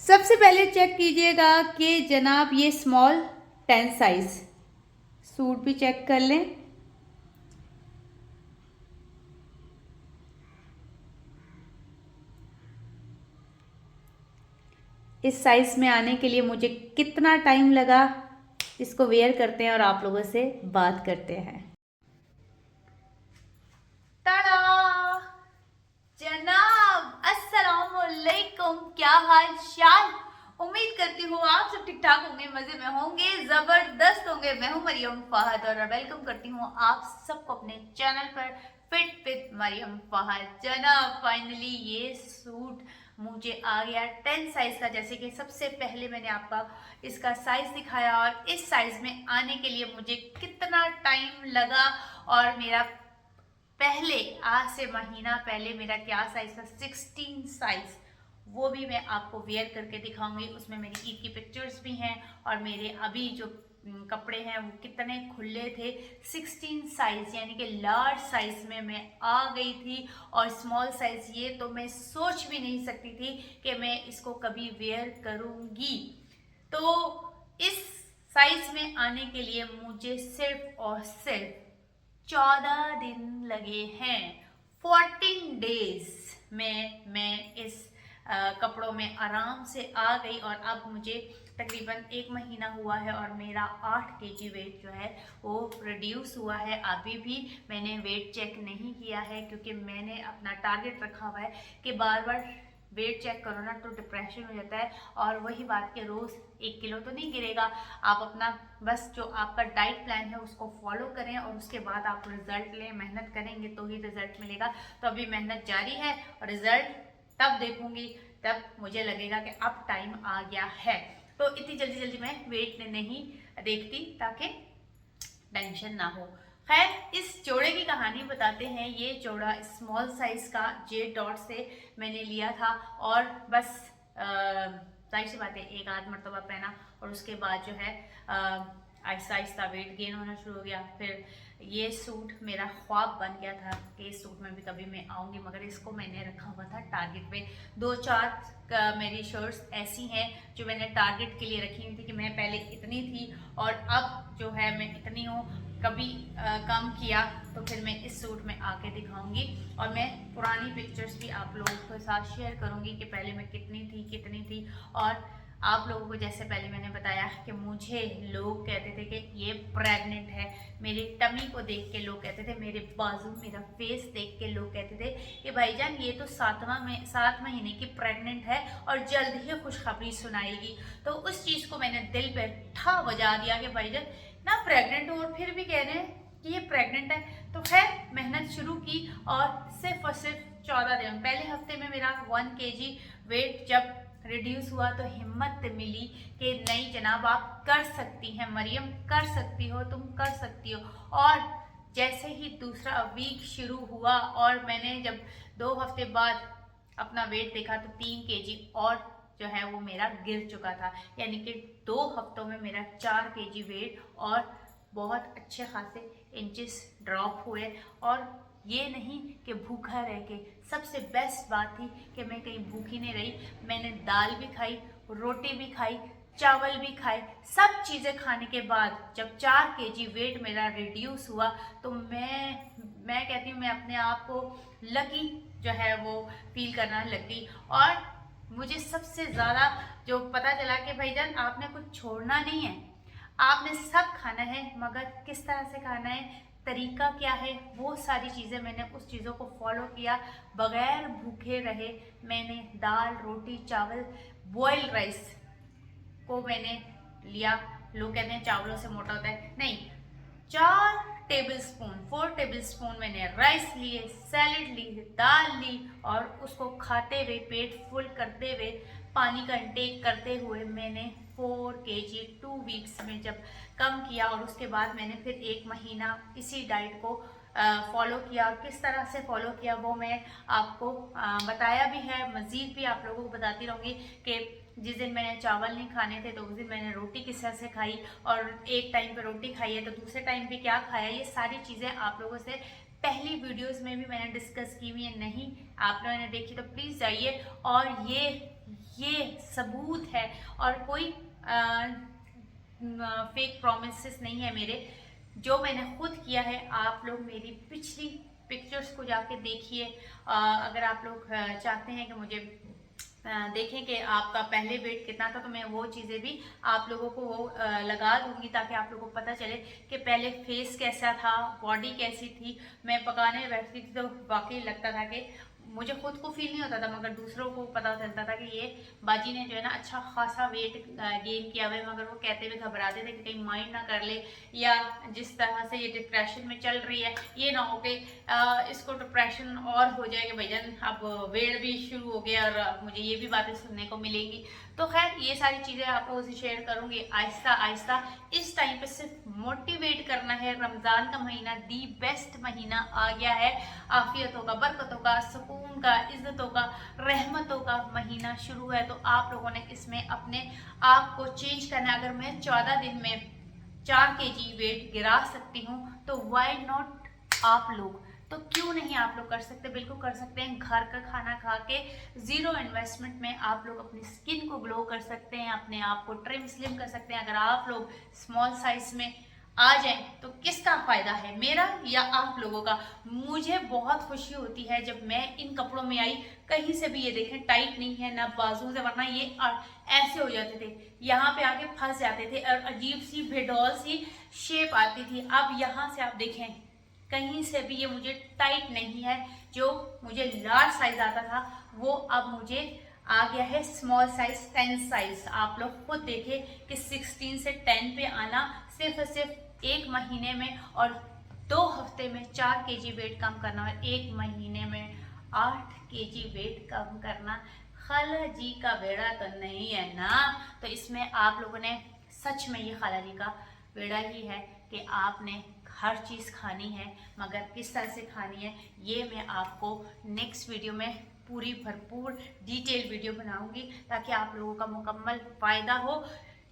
सबसे पहले चेक कीजिएगा कि जनाब ये स्मॉल 10 साइज सूट भी चेक कर लें। इस साइज में आने के लिए मुझे कितना टाइम लगा, इसको वेयर करते हैं और आप लोगों से बात करते हैं। ताड़ा जनाब, अस्सलाम वालेकुम, क्या हाल चाल। उम्मीद करती हूँ आप सब ठीक ठाक होंगे, मजे में होंगे, जबरदस्त होंगे। मैं हूँ मरियम फहद और वेलकम करती हूँ आप सबको अपने चैनल पर फिट विद मरियम फहद। जनाब फाइनली ये सूट मुझे आ गया 10 साइज का। जैसे कि सबसे पहले मैंने आपका इसका साइज दिखाया और इस साइज में आने के लिए मुझे कितना टाइम लगा और मेरा पहले आज से महीना पहले मेरा क्या साइज था, 16 साइज, वो भी मैं आपको वेयर करके दिखाऊंगी। उसमें मेरी ईद की पिक्चर्स भी हैं और मेरे अभी जो कपड़े हैं वो कितने खुले थे। 16 साइज यानी कि लार्ज साइज में मैं आ गई थी और स्मॉल साइज ये तो मैं सोच भी नहीं सकती थी कि मैं इसको कभी वेयर करूंगी। तो इस साइज में आने के लिए मुझे सिर्फ और सिर्फ 14 दिन लगे हैं। 14 डेज में मैं इस कपड़ों में आराम से आ गई और अब मुझे तकरीबन 1 महीना हुआ है और मेरा 8 केजी वेट जो है वो रिड्यूस हुआ है। अभी भी मैंने वेट चेक नहीं किया है क्योंकि मैंने अपना टारगेट रखा हुआ है कि बार बार वेट चेक करो ना तो डिप्रेशन हो जाता है। और वही बात कि रोज़ 1 किलो तो नहीं गिरेगा। आप अपना बस जो आपका डाइट प्लान है उसको फॉलो करें और उसके बाद आप रिजल्ट लें। मेहनत करेंगे तो ही रिजल्ट मिलेगा। तो अभी मेहनत जारी है और रिजल्ट तब देखूंगी, तब मुझे लगेगा कि अब टाइम आ गया है। तो इतनी जल्दी जल्दी मैं वेट नहीं देखती ताकि टेंशन ना हो। खैर, इस जोड़े की कहानी बताते हैं। ये जोड़ा स्मॉल साइज का जे डॉट से मैंने लिया था और बस जाहिर सी बात है एक आध मरतबा पहना और उसके बाद जो है आहिस्ता आहिस्ता वेट गेन होना शुरू हो गया। फिर ये सूट मेरा ख्वाब बन गया था कि इस सूट में भी कभी मैं आऊँगी, मगर इसको मैंने रखा हुआ था टारगेट पे। 2-4 मेरी शर्ट्स ऐसी हैं जो मैंने टारगेट के लिए रखी हुई थी कि मैं पहले इतनी थी और अब जो है मैं इतनी हूँ। कभी कम किया तो फिर मैं इस सूट में आके दिखाऊंगी और मैं पुरानी पिक्चर्स भी आप लोगों के साथ शेयर करूंगी कि पहले मैं कितनी थी। और आप लोगों को जैसे पहले मैंने बताया कि मुझे लोग कहते थे कि ये प्रेग्नेंट है, मेरी टमी को देख के लोग कहते थे, मेरे बाजू मेरा फेस देख के लोग कहते थे कि भाईजान ये तो 7 महीने की प्रेग्नेंट है और जल्द ही खुशखबरी सुनाएगी। तो उस चीज़ को मैंने दिल पे ठा बजा दिया कि भाईजान ना प्रेग्नेंट हो और फिर भी कह रहे हैं कि ये प्रेग्नेंट है। तो खैर मेहनत शुरू की और सिर्फ 14 दिन, पहले हफ्ते में मेरा 1 केजी वेट जब रिड्यूस हुआ तो हिम्मत मिली कि नहीं जनाब आप कर सकती हैं मरियम, कर सकती हो, तुम कर सकती हो। और जैसे ही दूसरा वीक शुरू हुआ और मैंने जब 2 हफ्ते बाद अपना वेट देखा तो 3 केजी और जो है वो मेरा गिर चुका था। यानी कि 2 हफ्तों में मेरा 4 केजी वेट और बहुत अच्छे खासे इंचेस ड्रॉप हुए। और ये नहीं कि भूखा रह के, सबसे बेस्ट बात थी कि मैं कहीं भूखी नहीं रही। मैंने दाल भी खाई, रोटी भी खाई, चावल भी खाए। सब चीज़ें खाने के बाद जब 4 केजी वेट मेरा रिड्यूस हुआ तो मैं कहती हूँ मैं अपने आप को लकी जो है वो फील करना लगी। और मुझे सबसे ज़्यादा जो पता चला कि भाईजान आपने कुछ छोड़ना नहीं है, आपने सब खाना है, मगर किस तरह से खाना है, तरीका क्या है, वो सारी चीज़ें मैंने उस चीज़ों को फॉलो किया। बगैर भूखे रहे मैंने दाल रोटी चावल बॉइल्ड राइस को मैंने लिया। लोग कहते हैं चावलों से मोटा होता है, नहीं, 4 टेबल स्पून मैंने राइस लिए, सैलेड ली, दाल ली और उसको खाते हुए पेट फुल करते हुए पानी का इंटेक करते हुए मैंने 4 केजी 2 वीक्स में जब कम किया। और उसके बाद मैंने फिर 1 महीना इसी डाइट को फॉलो किया। किस तरह से फॉलो किया वो मैं आपको बताया भी है, मज़ीद भी आप लोगों को बताती रहूँगी कि जिस दिन मैंने चावल नहीं खाने थे तो उस दिन मैंने रोटी किस तरह से खाई और एक टाइम पे रोटी खाई है तो दूसरे टाइम पे क्या खाया। ये सारी चीज़ें आप लोगों से पहली वीडियोस में भी मैंने डिस्कस की हुई है, नहीं आप लोगों ने देखी तो प्लीज़ जाइए और ये ये सबूत है और कोई फेक प्रोमिसेस नहीं है मेरे, जो मैंने खुद किया है। आप लोग मेरी पिछली पिक्चर्स को जाके देखिए। अगर आप लोग चाहते हैं कि मुझे देखें कि आपका पहले वेट कितना था, तो मैं वो चीज़ें भी आप लोगों को वो लगा दूंगी, ताकि आप लोगों को पता चले कि पहले फेस कैसा था, बॉडी कैसी थी। मैं पकाने बैठती थी तो वाकई लगता था कि मुझे खुद को फील नहीं होता था, मगर दूसरों को पता चलता था कि ये बाजी ने जो है ना अच्छा खासा वेट गेन किया हुआ है, मगर वो कहते हुए घबराते थे कि कहीं माइंड ना कर ले, या जिस तरह से ये डिप्रेशन में चल रही है ये ना हो कि इसको डिप्रेशन और हो जाए कि भैया अब वेट भी शुरू हो गया और मुझे ये भी बातें सुनने को मिलेंगी। तो खैर ये सारी चीज़ें आप लोगों से शेयर करूंगी आहिस्ता आहिस्ता। इस टाइम पे सिर्फ मोटिवेट करना है। रमज़ान का महीना दी बेस्ट महीना आ गया है, आफियतों का, बरकतों का, सुकून का, इज्जतों का, रहमतों का महीना शुरू है। तो आप लोगों ने इसमें अपने आप को चेंज करना है। अगर मैं 14 दिन में 4 kg वेट गिरा सकती हूँ तो वाई नॉट आप लोग, तो क्यों नहीं आप लोग कर सकते? बिल्कुल कर सकते हैं। घर का खाना खा के ज़ीरो इन्वेस्टमेंट में आप लोग अपनी स्किन को ग्लो कर सकते हैं, अपने आप को ट्रिम स्लिम कर सकते हैं। अगर आप लोग स्मॉल साइज में आ जाएं तो किसका फायदा है, मेरा या आप लोगों का? मुझे बहुत खुशी होती है जब मैं इन कपड़ों में आई। कहीं से भी ये देखें टाइट नहीं है ना बाजू से, वरना ये ऐसे हो जाते थे, यहाँ पे आके फंस जाते थे और अजीब सी बेडॉल सी शेप आती थी। अब यहाँ से आप देखें कहीं से भी ये मुझे टाइट नहीं है। जो मुझे लार्ज साइज आता था वो अब मुझे आ गया है स्मॉल साइज, 10 साइज। आप लोग खुद देखें कि 16 से 10 पे आना सिर्फ और सिर्फ 1 महीने में, और 2 हफ्ते में 4 kg वेट कम करना, और 1 महीने में 8 kg वेट कम करना। खाला जी का बेड़ा तो नहीं है ना? तो इसमें आप लोगों ने सच में ये खाला जी का बेड़ा ही है कि आपने हर चीज़ खानी है, मगर किस तरह से खानी है ये मैं आपको नेक्स्ट वीडियो में पूरी भरपूर डिटेल वीडियो बनाऊंगी, ताकि आप लोगों का मुकम्मल फ़ायदा हो।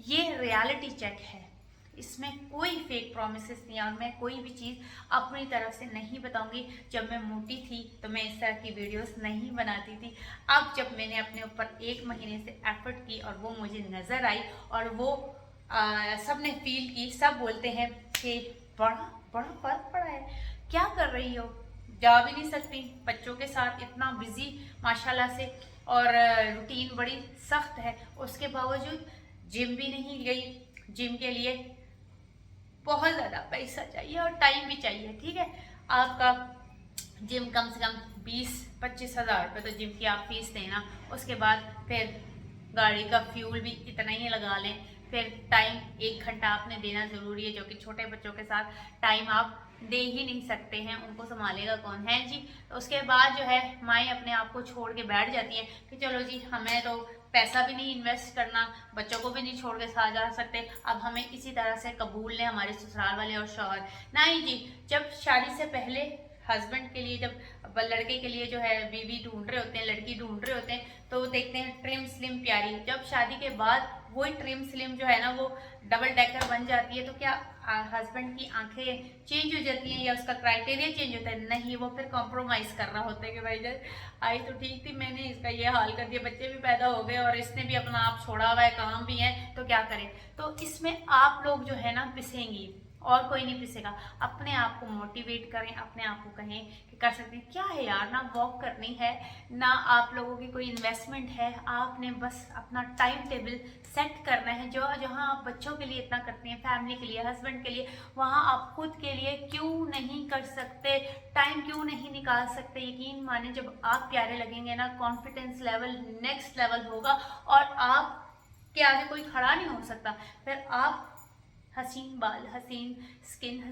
ये रियलिटी चेक है, इसमें कोई फेक प्रोमिसेस नहीं है, और मैं कोई भी चीज़ अपनी तरफ से नहीं बताऊंगी। जब मैं मोटी थी तो मैं इस तरह की वीडियोस नहीं बनाती थी। अब जब मैंने अपने ऊपर 1 महीने से एफर्ट की और वो मुझे नज़र आई, और वो सब ने फील की, सब बोलते हैं कि बड़ा बड़ा फर्क पड़ा है, क्या कर रही हो, जा भी नहीं सकती बच्चों के साथ, इतना बिजी माशाल्लाह से, और रूटीन बड़ी सख्त है, उसके बावजूद जिम भी नहीं गई। जिम के लिए बहुत ज़्यादा पैसा चाहिए और टाइम भी चाहिए, ठीक है। आपका जिम कम से कम 20-25 हज़ार रुपये तो जिम की आप फीस देना, उसके बाद फिर गाड़ी का फ्यूल भी इतना ही लगा लें, फिर टाइम 1 घंटा आपने देना ज़रूरी है, जो कि छोटे बच्चों के साथ टाइम आप दे ही नहीं सकते हैं, उनको संभालेगा कौन है जी। तो उसके बाद जो है माएँ अपने आप को छोड़ के बैठ जाती हैं कि चलो जी हमें तो पैसा भी नहीं इन्वेस्ट करना, बच्चों को भी नहीं छोड़ के साथ जा सकते, अब हमें इसी तरह से कबूल लें हमारे ससुराल वाले और शौहर। नहीं जी, जब शादी से पहले हस्बैंड के लिए, जब लड़के के लिए जो है बीवी ढूंढ रहे होते हैं, लड़की ढूंढ रहे होते हैं, तो देखते हैं ट्रिम स्लिम प्यारी। जब शादी के बाद वही ट्रिम स्लिम जो है ना वो डबल डेकर बन जाती है, तो क्या हस्बैंड की आंखें चेंज हो जाती हैं या उसका क्राइटेरिया चेंज होता है? नहीं, वो फिर कॉम्प्रोमाइज़ कर रहा होता है कि भाई जब आई तो ठीक थी, मैंने इसका ये हाल कर दिया, बच्चे भी पैदा हो गए और इसने भी अपना आप छोड़ा हुआ है, काम भी है, तो क्या करें? तो इसमें आप लोग जो है ना पिसेंगी और कोई नहीं पिसेगा। अपने आप को मोटिवेट करें, अपने आप को कहें कि कर सकते हैं। क्या है यार, ना वॉक करनी है, ना आप लोगों की कोई इन्वेस्टमेंट है, आपने बस अपना टाइम टेबल सेट करना है। जो जहाँ आप बच्चों के लिए इतना करते हैं, फैमिली के लिए, हस्बैंड के लिए, वहाँ आप खुद के लिए क्यों नहीं कर सकते? टाइम क्यों नहीं निकाल सकते? यकीन माने जब आप प्यारे लगेंगे ना, कॉन्फिडेंस लेवल नेक्स्ट लेवल होगा, और आप के आगे कोई खड़ा नहीं हो सकता। फिर आप हसीन बाल, हसीन स्किन,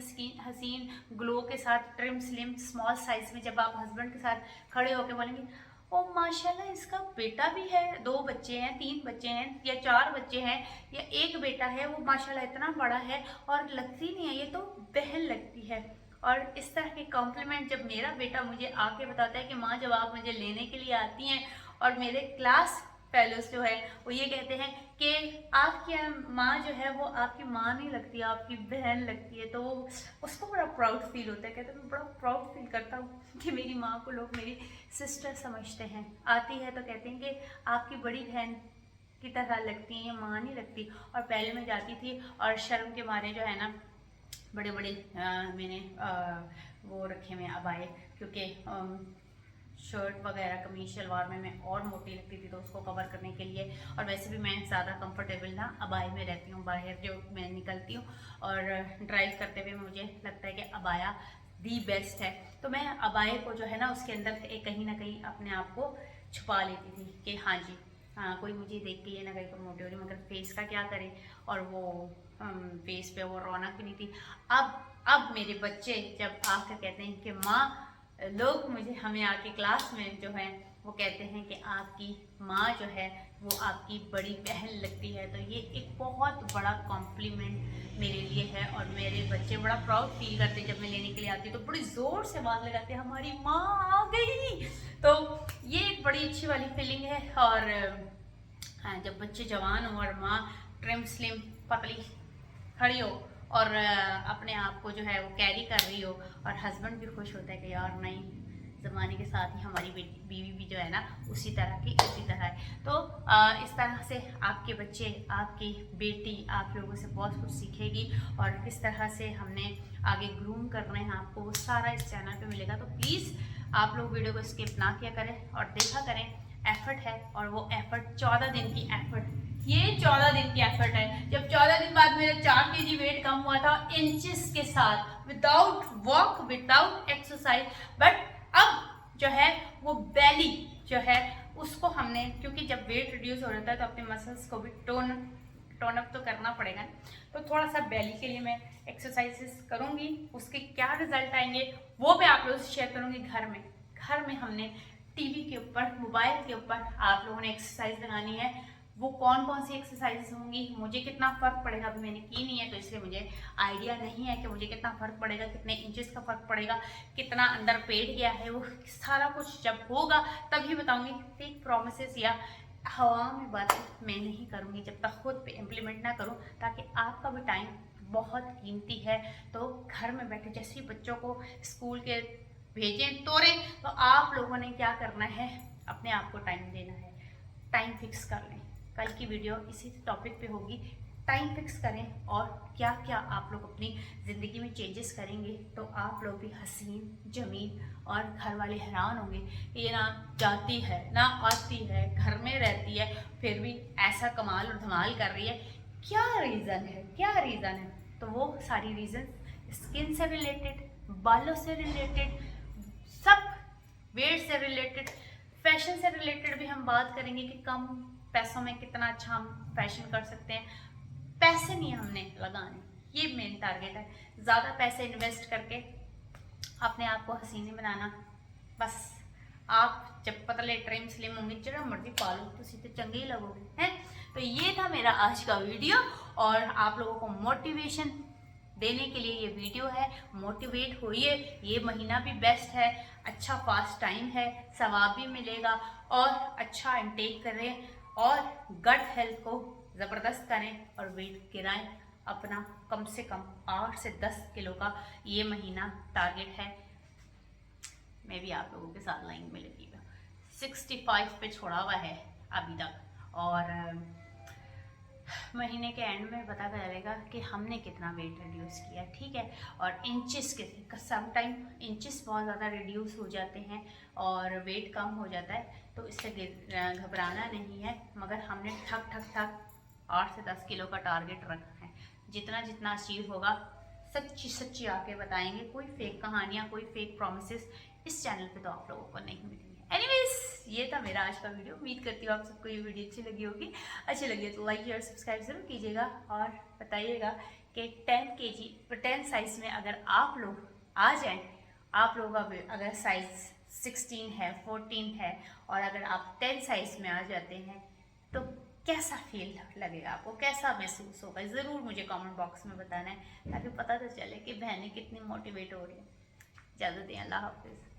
हसीन ग्लो के साथ, ट्रिम स्लिम स्मॉल साइज में जब आप हस्बैंड के साथ खड़े होकर बोलेंगे ओ माशाल्लाह इसका बेटा भी है, 2 बच्चे हैं, 3 बच्चे हैं, या 4 बच्चे हैं, या 1 बेटा है, वो माशाल्लाह इतना बड़ा है और लगती नहीं है, ये तो बहन लगती है। और इस तरह के कॉम्प्लीमेंट जब मेरा बेटा मुझे आके बताता है कि माँ जब आप मुझे लेने के लिए आती हैं और मेरे क्लास फेलोज जो है वो ये कहते हैं कि आपकी माँ जो है वो आपकी माँ नहीं लगती, आपकी बहन लगती है। तो उसको बड़ा प्राउड फील होता है, कहते हैं मैं बड़ा प्राउड फील करता हूँ कि मेरी माँ को लोग मेरी सिस्टर समझते हैं। आती है तो कहते हैं कि आपकी बड़ी बहन की तरह लगती है, माँ नहीं लगती। और पहले मैं जाती थी और शर्म के मारे जो है ना बड़े बड़े मैंने वो रखे में अबाए, क्योंकि शर्ट वगैरह कमीज शलवार में मैं और मोटी लगती थी तो उसको कवर करने के लिए। और वैसे भी मैं ज़्यादा कंफर्टेबल ना अबाए में रहती हूँ, बाहर जो मैं निकलती हूँ और ड्राइव करते हुए मुझे लगता है कि अबाया दी बेस्ट है। तो मैं अबाए को जो है ना उसके अंदर एक कहीं ना कहीं अपने आप को छुपा लेती थी कि हाँ जी, हाँ कोई मुझे देख के ये ना कहीं तो मोटी हो रही, मगर फेस का क्या करें। और वो फेस पे वो रौनक भी नहीं थी। अब मेरे बच्चे जब आकर कहते हैं कि माँ, लोग मुझे हमें आके क्लास में जो है वो कहते हैं कि आपकी माँ जो है वो आपकी बड़ी बहन लगती है, तो ये एक बहुत बड़ा कॉम्प्लीमेंट मेरे लिए है। और मेरे बच्चे बड़ा प्राउड फील करते हैं जब मैं लेने के लिए आती हूँ तो बड़ी ज़ोर से आवाज़ लगाते हैं हमारी माँ आ गई। तो ये एक बड़ी अच्छी वाली फीलिंग है। और हाँ, जब बच्चे जवान हो और माँ ट्रिम स्लिम पतली खड़ी हो और अपने आप को जो है वो कैरी कर रही हो, और हस्बैंड भी खुश होता है कि यार नहीं, ज़माने के साथ ही हमारी बीवी भी जो है ना उसी तरह की उसी तरह है। तो इस तरह से आपके बच्चे, आपकी बेटी आप लोगों से बहुत कुछ सीखेगी। और किस तरह से हमने आगे ग्रूम करना है आपको वो सारा इस चैनल पे मिलेगा। तो प्लीज़ आप लोग वीडियो को स्किप ना किया करें और देखा करें। एफर्ट है और वो एफर्ट 14 दिन की एफर्ट, ये 14 दिन की एफर्ट है। जब 14 दिन बाद मेरा 4 kg वेट कम हुआ था इंचेस के साथ, without walk without exercise. But अब जो है वो बेली जो है उसको हमने, क्योंकि जब वेट रिड्यूस हो जाता है तो अपने मसल्स को भी टोन अप तो करना पड़ेगा। तो थोड़ा सा बेली के लिए मैं एक्सरसाइजेस करूँगी, उसके क्या रिजल्ट आएंगे वो मैं आप लोगों से शेयर करूँगी। घर में हमने टीवी के ऊपर, मोबाइल के ऊपर आप लोगों ने एक्सरसाइज लगानी है। वो कौन कौन सी एक्सरसाइजेस होंगी, मुझे कितना फ़र्क पड़ेगा, अभी मैंने की नहीं है तो इसलिए मुझे आइडिया नहीं है कि मुझे कितना फ़र्क पड़ेगा, कितने इंचेस का फ़र्क पड़ेगा, कितना अंदर पेट गया है। वो सारा कुछ जब होगा तभी बताऊंगी। फेक प्रोमिसेस या हवा में बातें मैं नहीं करूँगी जब तक खुद पे इम्प्लीमेंट ना करूँ, ताकि आपका भी टाइम बहुत कीमती है। तो घर में बैठे जैसे ही बच्चों को स्कूल के भेजें तोड़ें, तो आप लोगों ने क्या करना है, अपने आप को टाइम देना है। टाइम फिक्स कर लें, कल की वीडियो इसी टॉपिक पे होगी। टाइम फिक्स करें और क्या क्या आप लोग अपनी ज़िंदगी में चेंजेस करेंगे तो आप लोग भी हसीन जमीन और घर वाले हैरान होंगे। ये ना जाती है ना आती है, घर में रहती है, फिर भी ऐसा कमाल और धमाल कर रही है। क्या रीज़न है, क्या रीज़न है? तो वो सारी रीज़न स्किन से रिलेटेड, बालों से रिलेटेड, सब वेट से रिलेटेड, फैशन से रिलेटेड भी हम बात करेंगे कि कम पैसों में कितना अच्छा हम फैशन कर सकते हैं। पैसे नहीं हमने लगाने, ये मेन टारगेट है। ज़्यादा पैसे इन्वेस्ट करके अपने आप को हसीने बनाना। बस आप जब पतले ट्रिम स्लिम होंगे, जरा मर्जी पालो तो सीधे चंगे ही लगोगे हैं। तो ये था मेरा आज का वीडियो और आप लोगों को मोटिवेशन देने के लिए ये वीडियो है। मोटिवेट होइए, ये महीना भी बेस्ट है, अच्छा फास्ट टाइम है, सवाब भी मिलेगा और अच्छा इंटेक करें और गट हेल्थ को ज़बरदस्त करें और वेट गिराएं अपना। कम से कम 8 से 10 किलो का ये महीना टारगेट है। मैं भी आप लोगों के साथ लाइन में लगी हूँ। 65 पे छोड़ा हुआ है अभी तक और महीने के एंड में पता चलेगा कि हमने कितना वेट रिड्यूस किया, ठीक है। और इंचेस के सम टाइम इंचेस बहुत ज़्यादा रिड्यूस हो जाते हैं और वेट कम हो जाता है, तो इससे घबराना नहीं है। मगर हमने ठक ठक ठक 8 से 10 किलो का टारगेट रखा है। जितना जितना अचीव होगा सच्ची सच्ची आके बताएंगे। कोई फेक कहानियाँ, कोई फेक प्रॉमिसेस इस चैनल पे तो आप लोगों को नहीं मिलेंगे। एनीवेज, ये था मेरा आज का वीडियो। उम्मीद करती हूँ आप सबको ये वीडियो अच्छी लगी होगी। अच्छी लगी तो लाइक और सब्सक्राइब जरूर कीजिएगा और बताइएगा कि 10 kg 10 साइज़ में अगर आप लोग आ जाएं, आप लोगों का अगर साइज़ 16 है, 14 है और अगर आप 10 साइज़ में आ जाते हैं तो कैसा फील लगेगा आपको, कैसा महसूस होगा, ज़रूर मुझे कमेंट बॉक्स में बताना है ताकि पता तो चले कि बहनें कितनी मोटिवेट हो रही हैं। इजाज़त दें, अल्लाह हाफिज़।